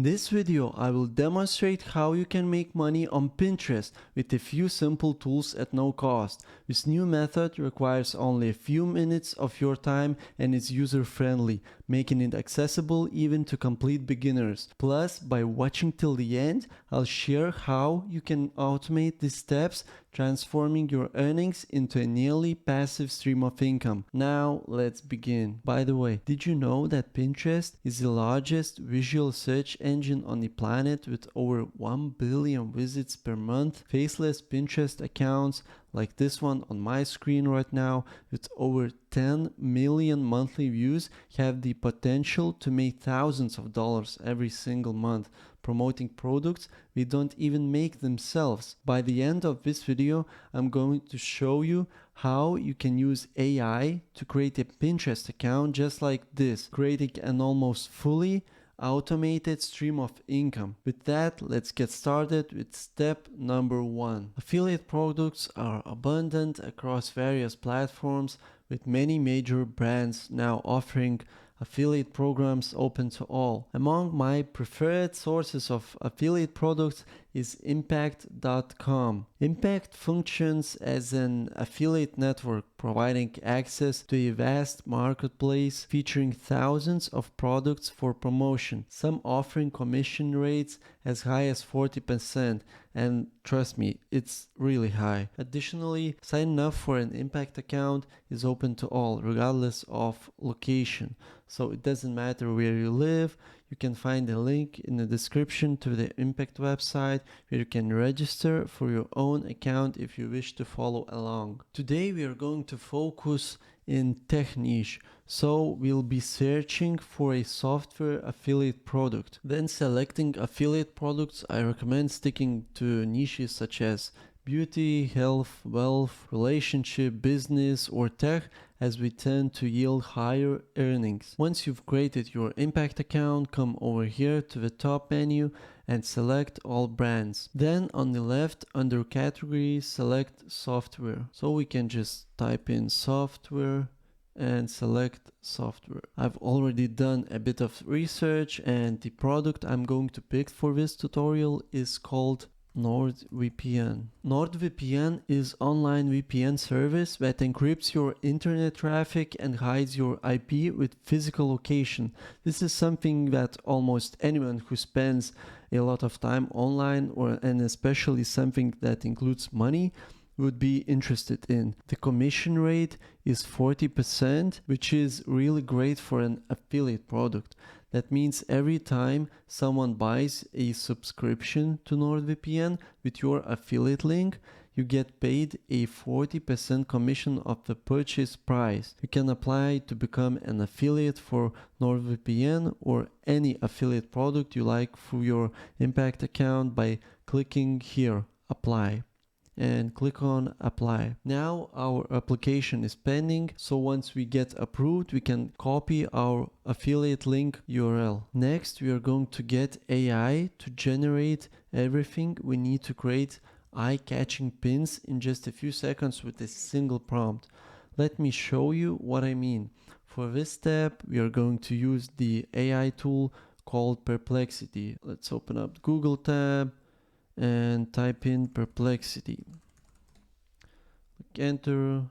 this video, I will demonstrate how you can make money on Pinterest with a few simple tools at no cost. This new method requires only a few minutes of your time and is user-friendly, making it accessible even to complete beginners. Plus, by watching till the end, I'll share how you can automate these steps, transforming your earnings into a nearly passive stream of income. Now, let's begin. By the way, did you know that Pinterest is the largest visual search engine on the planet with over 1 billion visits per month? Faceless Pinterest accounts like this one on my screen right now with over 10 million monthly views have the potential to make thousands of dollars every single month promoting products we don't even make themselves. By the end of this video, I'm going to show you how you can use AI to create a Pinterest account just like this, creating an almost fully automated stream of income. With that, let's get started with step number 1. Affiliate products are abundant across various platforms, with many major brands now offering affiliate programs open to all. Among my preferred sources of affiliate products is Impact.com. Impact functions as an affiliate network, providing access to a vast marketplace featuring thousands of products for promotion, some offering commission rates as high as 40%, and trust me, it's really high. Additionally, signing up for an Impact account is open to all, regardless of location. So it doesn't matter where you live. You can find a link in the description to the Impact website where you can register for your own account if you wish to follow along. Today we are going to focus in tech niche, so we'll be searching for a software affiliate product. Then selecting affiliate products, I recommend sticking to niches such as beauty, health, wealth, relationship, business, or tech, as we tend to yield higher earnings. Once you've created your Impact account, come over here to the top menu and select all brands. Then on the left, under categories, select software. So we can just type in software and select software. I've already done a bit of research, and the product I'm going to pick for this tutorial is called NordVPN. NordVPN is online VPN service that encrypts your internet traffic and hides your IP with physical location. This is something that almost anyone who spends a lot of time online, and especially something that includes money, would be interested in. The commission rate is 40%, which is really great for an affiliate product. That means every time someone buys a subscription to NordVPN with your affiliate link, you get paid a 40% commission of the purchase price. You can apply to become an affiliate for NordVPN or any affiliate product you like through your Impact account by clicking here, apply, and click on apply. Now our application is pending, so once we get approved, we can copy our affiliate link URL. Next, we are going to get AI to generate everything we need to create eye-catching pins in just a few seconds with a single prompt. Let me show you what I mean. For this step, we are going to use the AI tool called Perplexity. Let's open up Google tab and type in Perplexity. Click enter,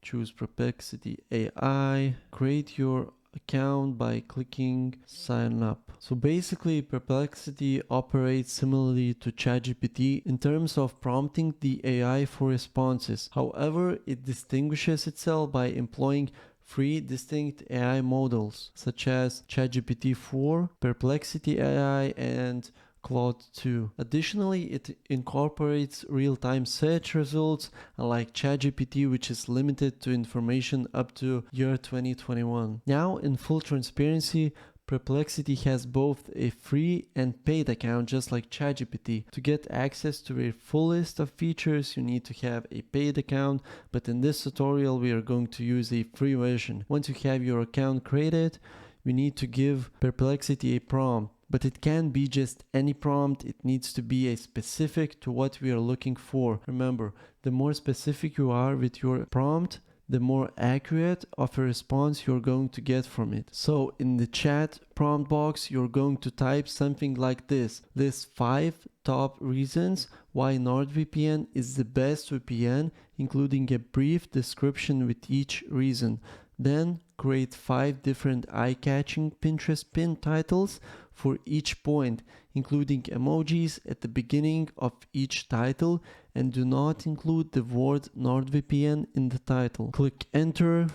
choose Perplexity AI, create your account by clicking sign up. So basically Perplexity operates similarly to ChatGPT in terms of prompting the AI for responses. However, it distinguishes itself by employing 3 distinct AI models such as ChatGPT 4, Perplexity AI, and Claude 2. Additionally, it incorporates real-time search results, unlike ChatGPT, which is limited to information up to year 2021. Now, in full transparency, Perplexity has both a free and paid account, just like ChatGPT. To get access to a full list of features, you need to have a paid account, but in this tutorial, we are going to use a free version. Once you have your account created, we need to give Perplexity a prompt. But it can be just any prompt. It needs to be a specific to what we are looking for. Remember, the more specific you are with your prompt, the more accurate of a response you're going to get from it. So in the chat prompt box, you're going to type something like this: list 5 top reasons why NordVPN is the best VPN, including a brief description with each reason. Then create 5 different eye-catching Pinterest pin titles for each point, including emojis at the beginning of each title, and do not include the word NordVPN in the title. Click enter.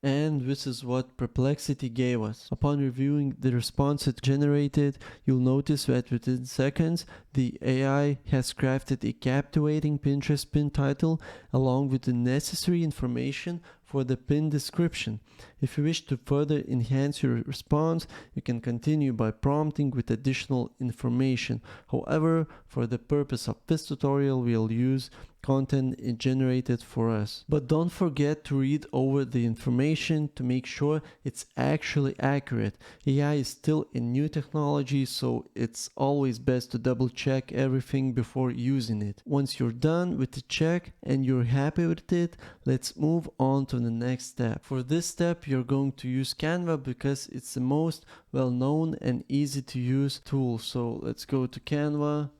And this is what Perplexity gave us. Upon reviewing the response it generated, you'll notice that within seconds, the AI has crafted a captivating Pinterest pin title along with the necessary information for the pin description. If you wish to further enhance your response, you can continue by prompting with additional information. However, for the purpose of this tutorial, we'll use content generated for us. But don't forget to read over the information to make sure it's actually accurate. AI is still a new technology, so it's always best to double check everything before using it. Once you're done with the check and you're happy with it, let's move on to the next step. For this step, you're going to use Canva because it's the most well-known and easy to use tool. So let's go to Canva,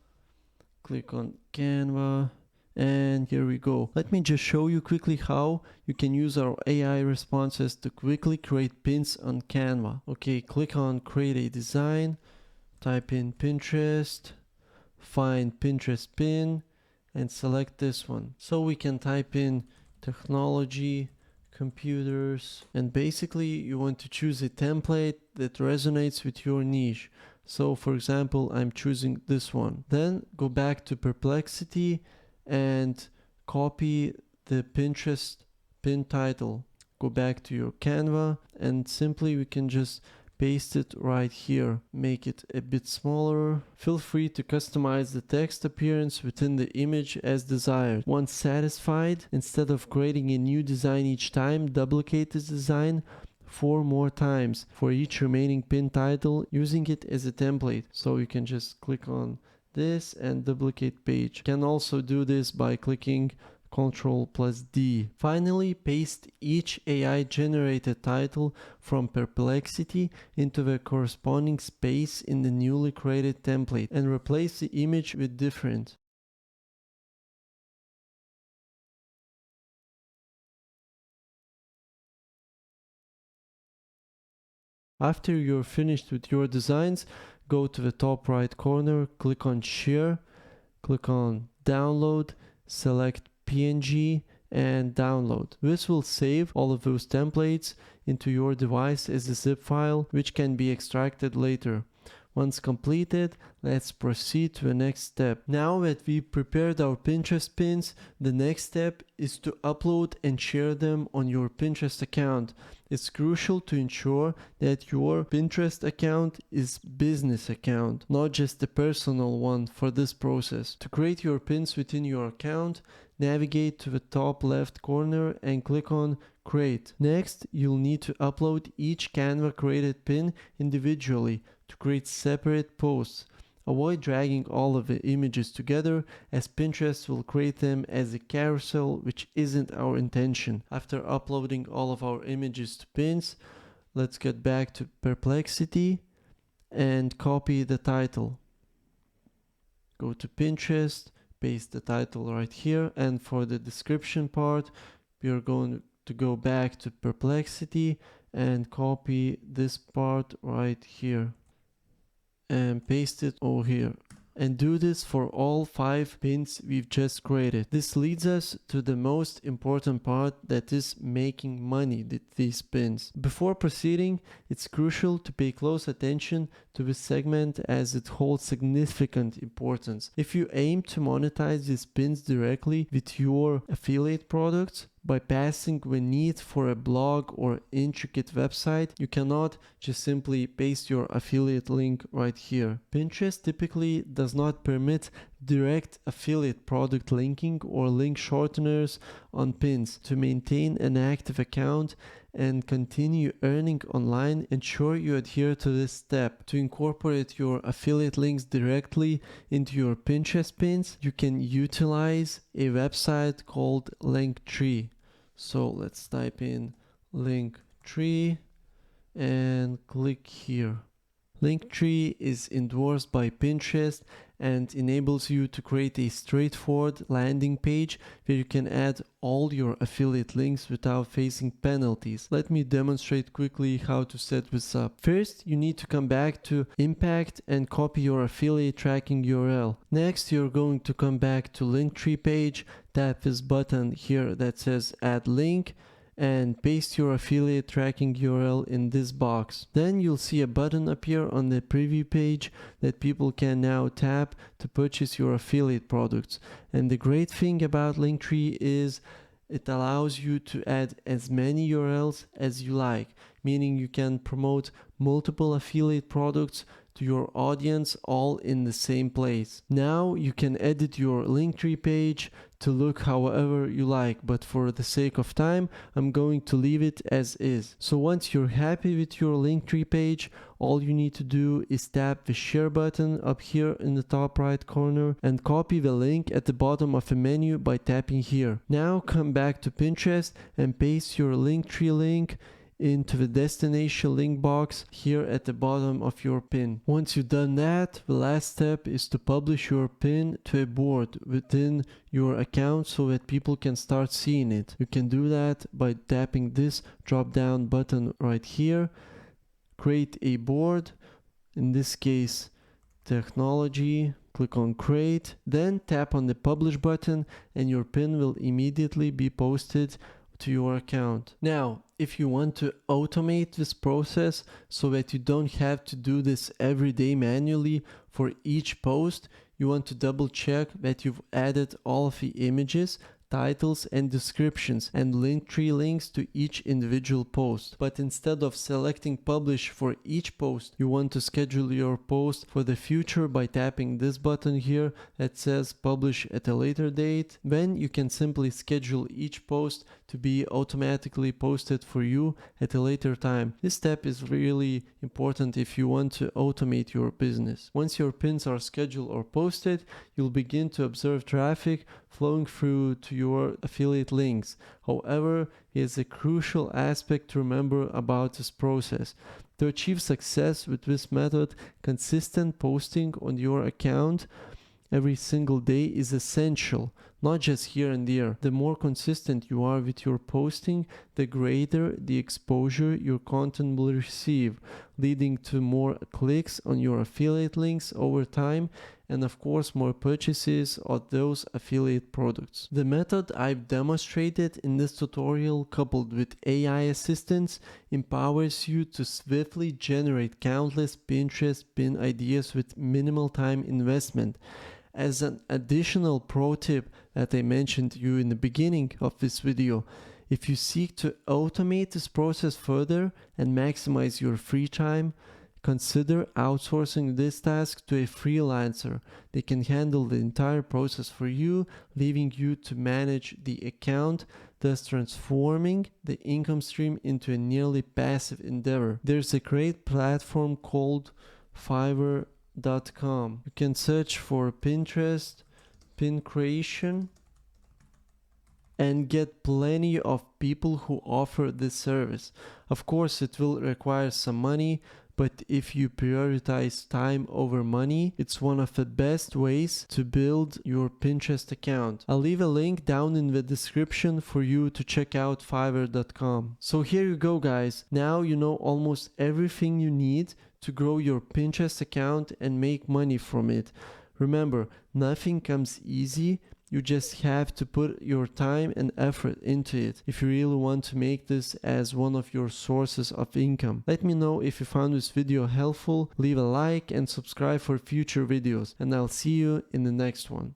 click on Canva, and here we go. Let me just show you quickly how you can use our AI responses to quickly create pins on Canva. Okay, click on create a design, type in Pinterest, find Pinterest pin, and select this one. So we can type in technology, computers, and basically you want to choose a template that resonates with your niche. So for example, I'm choosing this one. Then go back to Perplexity and copy the Pinterest pin title. Go back to your Canva and simply we can just paste it right here. Make it a bit smaller. Feel free to customize the text appearance within the image as desired. Once satisfied, instead of creating a new design each time, duplicate this design 4 more times for each remaining pin title, using it as a template. So you can just click on this and duplicate page. You can also do this by clicking Ctrl+D. Finally, paste each AI generated title from Perplexity into the corresponding space in the newly created template and replace the image with different. After you're finished with your designs, go to the top right corner, click on share, click on download, select PNG and download. This will save all of those templates into your device as a zip file, which can be extracted later. Once completed, let's proceed to the next step. Now that we prepared our Pinterest pins, the next step is to upload and share them on your Pinterest account. It's crucial to ensure that your Pinterest account is business account, not just a personal one for this process. To create your pins within your account, navigate to the top left corner and click on Create. Next, you'll need to upload each Canva created pin individually to create separate posts. Avoid dragging all of the images together, as Pinterest will create them as a carousel, which isn't our intention. After uploading all of our images to pins, let's get back to Perplexity and copy the title. Go to Pinterest, paste the title right here, and for the description part, we are going to go back to Perplexity and copy this part right here and paste it over here. And do this for all 5 pins we've just created. This leads us to the most important part, that is making money with these pins. Before proceeding, it's crucial to pay close attention to this segment as it holds significant importance. If you aim to monetize these pins directly with your affiliate products, bypassing the need for a blog or intricate website, you cannot just simply paste your affiliate link right here. Pinterest typically does not permit direct affiliate product linking or link shorteners on pins. To maintain an active account and continue earning online, ensure you adhere to this step. To incorporate your affiliate links directly into your Pinterest pins, you can utilize a website called Linktree. So let's type in Linktree and click here. Linktree is endorsed by Pinterest and enables you to create a straightforward landing page where you can add all your affiliate links without facing penalties. Let me demonstrate quickly how to set this up. First, you need to come back to Impact and copy your affiliate tracking URL. Next, you're going to come back to Linktree page, tap this button here that says Add Link, and paste your affiliate tracking URL in this box. Then you'll see a button appear on the preview page that people can now tap to purchase your affiliate products. And the great thing about Linktree is it allows you to add as many URLs as you like, meaning you can promote multiple affiliate products to your audience all in the same place. Now you can edit your Linktree page to look however you like, but for the sake of time, I'm going to leave it as is. So once you're happy with your Linktree page, all you need to do is tap the share button up here in the top right corner and copy the link at the bottom of the menu by tapping here. Now come back to Pinterest and paste your Linktree link into the destination link box here at the bottom of your pin. Once you've done that, the last step is to publish your pin to a board within your account so that people can start seeing it. You can do that by tapping this drop down button right here, create a board, in this case technology, click on create, then tap on the publish button and your pin will immediately be posted to your account. Now, if you want to automate this process so that you don't have to do this every day manually for each post, you want to double check that you've added all of the images, titles and descriptions and Linktree links to each individual post. But instead of selecting publish for each post, you want to schedule your post for the future by tapping this button here that says publish at a later date. Then you can simply schedule each post to be automatically posted for you at a later time. This step is really important if you want to automate your business. Once your pins are scheduled or posted, you'll begin to observe traffic flowing through to your affiliate links. However, here's a crucial aspect to remember about this process. To achieve success with this method, consistent posting on your account every single day is essential, not just here and there. The more consistent you are with your posting, the greater the exposure your content will receive, leading to more clicks on your affiliate links over time and of course more purchases of those affiliate products. The method I've demonstrated in this tutorial, coupled with AI assistance, empowers you to swiftly generate countless Pinterest pin ideas with minimal time investment. As an additional pro tip that I mentioned to you in the beginning of this video, if you seek to automate this process further and maximize your free time, consider outsourcing this task to a freelancer. They can handle the entire process for you, leaving you to manage the account, thus transforming the income stream into a nearly passive endeavor. There's a great platform called Fiverr.com. You can search for Pinterest, pin creation, and get plenty of people who offer this service. Of course, it will require some money, but if you prioritize time over money, it's one of the best ways to build your Pinterest account. I'll leave a link down in the description for you to check out Fiverr.com. So here you go, guys. Now you know almost everything you need to grow your Pinterest account and make money from it. Remember, nothing comes easy. You just have to put your time and effort into it if you really want to make this as one of your sources of income. Let me know if you found this video helpful, leave a like and subscribe for future videos, and I'll see you in the next one.